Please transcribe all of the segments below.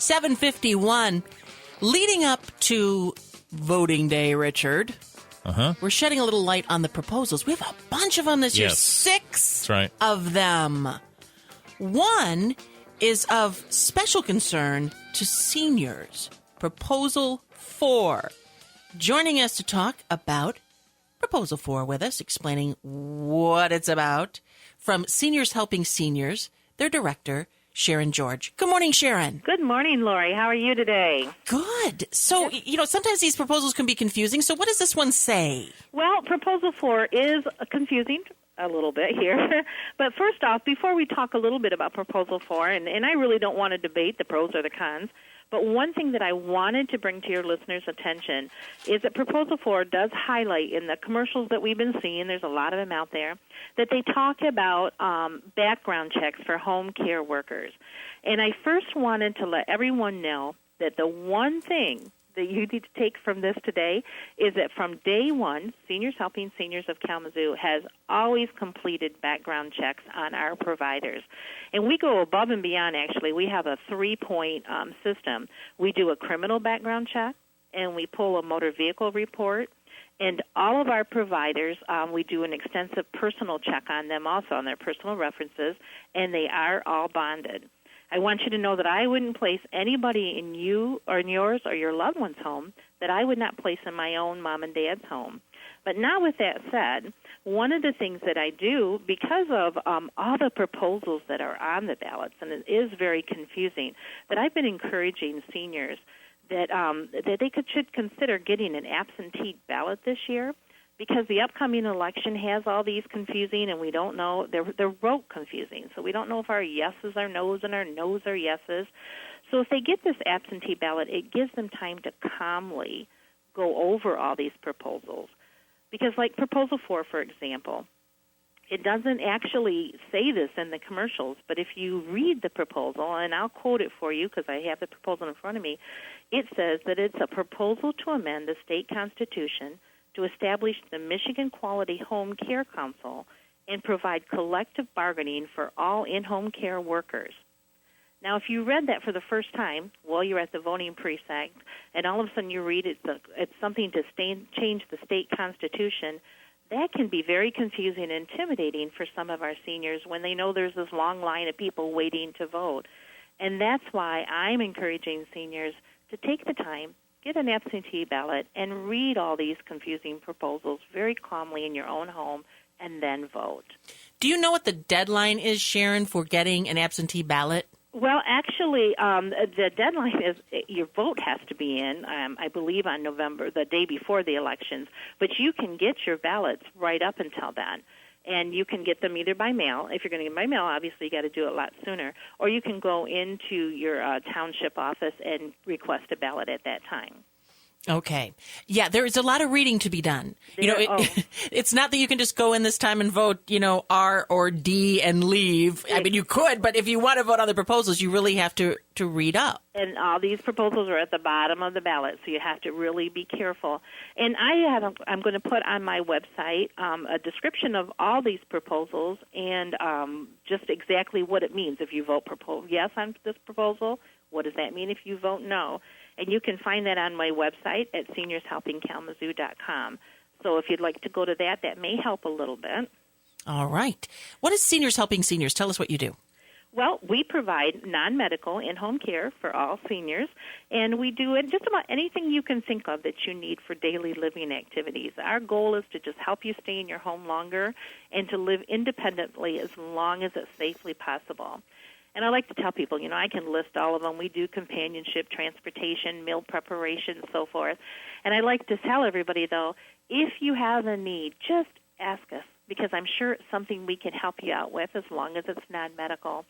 7:51. Leading up to voting day, Richard, we're shedding a little light on the proposals. We have a bunch of them this year. 6 of them. One is of special concern to seniors. Proposal 4. Joining us to talk about Proposal 4 with us, explaining what it's about, from Seniors Helping Seniors, their director, Sharon George. Good morning, Sharon. Good morning, Lori. How are you today? Good. So, sometimes these proposals can be confusing. So what does this one say? Well, Proposal 4 is confusing a little bit here. But first off, before we talk a little bit about Proposal 4, and I really don't want to debate the pros or the cons, but one thing that I wanted to bring to your listeners' attention is that Proposal 4 does highlight in the commercials that we've been seeing, there's a lot of them out there, that they talk about background checks for home care workers. And I first wanted to let everyone know that the one thing that you need to take from this today is that from day one, Seniors Helping Seniors of Kalamazoo has always completed background checks on our providers. And we go above and beyond, actually. We have a 3-point system. We do a criminal background check, and we pull a motor vehicle report. And all of our providers, we do an extensive personal check on them also, on their personal references, and they are all bonded. I want you to know that I wouldn't place anybody in you or in yours or your loved one's home that I would not place in my own mom and dad's home. But now with that said, one of the things that I do, because of all the proposals that are on the ballots, and it is very confusing, that I've been encouraging seniors that they should consider getting an absentee ballot this year, because the upcoming election has all these confusing, and we don't know, they're rote confusing. So we don't know if our yeses are no's and our no's are yeses. So if they get this absentee ballot, it gives them time to calmly go over all these proposals. Because like Proposal 4, for example, it doesn't actually say this in the commercials, but if you read the proposal, and I'll quote it for you because I have the proposal in front of me, it says that it's a proposal to amend the state constitution to establish the Michigan Quality Home Care Council and provide collective bargaining for all in-home care workers. Now, if you read that for the first time while you're at the voting precinct, and all of a sudden you read it's something to change the state constitution, that can be very confusing and intimidating for some of our seniors when they know there's this long line of people waiting to vote. And that's why I'm encouraging seniors to take the time, get an absentee ballot, and read all these confusing proposals very calmly in your own home, and then vote. Do you know what the deadline is, Sharon, for getting an absentee ballot? Well, actually, the deadline is your vote has to be in, I believe, on November, the day before the elections. But you can get your ballots right up until then. And you can get them either by mail. If you're going to get them by mail, obviously you got to do it a lot sooner. Or you can go into your township office and request a ballot at that time. Okay. Yeah, there is a lot of reading to be done. It's not that you can just go in this time and vote, R or D and leave. I mean, you could, but if you want to vote on the proposals, you really have to read up. And all these proposals are at the bottom of the ballot, so you have to really be careful. And I'm going to put on my website a description of all these proposals and just exactly what it means. If you vote yes on this proposal, what does that mean if you vote no? And you can find that on my website at seniorshelpingkalamazoo.com. So if you'd like to go to that, that may help a little bit. All right. What is Seniors Helping Seniors? Tell us what you do. Well, we provide non-medical in-home care for all seniors, and we do it just about anything you can think of that you need for daily living activities. Our goal is to just help you stay in your home longer and to live independently as long as it's safely possible. And I like to tell people, I can list all of them. We do companionship, transportation, meal preparation, and so forth. And I like to tell everybody, though, if you have a need, just ask us, because I'm sure it's something we can help you out with as long as it's non-medical.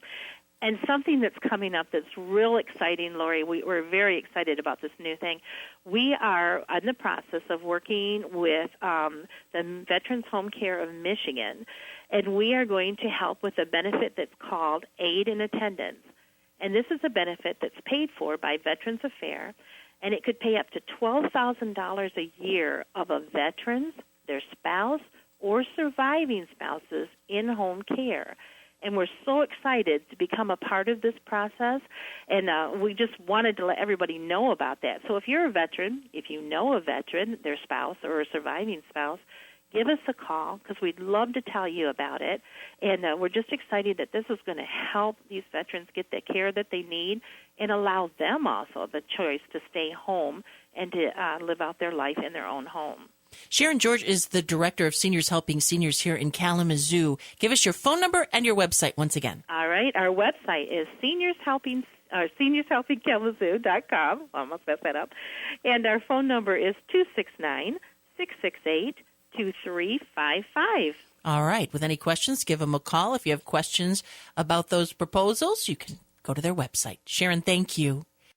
And something that's coming up that's real exciting, Lori, we're very excited about this new thing. We are in the process of working with the Veterans Home Care of Michigan, and we are going to help with a benefit that's called Aid in Attendance. And this is a benefit that's paid for by Veterans Affairs, and it could pay up to $12,000 a year of a veteran's, their spouse, or surviving spouses in-home care. And we're so excited to become a part of this process, and we just wanted to let everybody know about that. So if you're a veteran, if you know a veteran, their spouse, or a surviving spouse, give us a call because we'd love to tell you about it. And we're just excited that this is going to help these veterans get the care that they need and allow them also the choice to stay home and to live out their life in their own home. Sharon George is the Director of Seniors Helping Seniors here in Kalamazoo. Give us your phone number and your website once again. All right. Our website is seniorshelpingkalamazoo.com. Almost messed that up. And our phone number is 269-668-2355. All right. With any questions, give them a call. If you have questions about those proposals, you can go to their website. Sharon, thank you.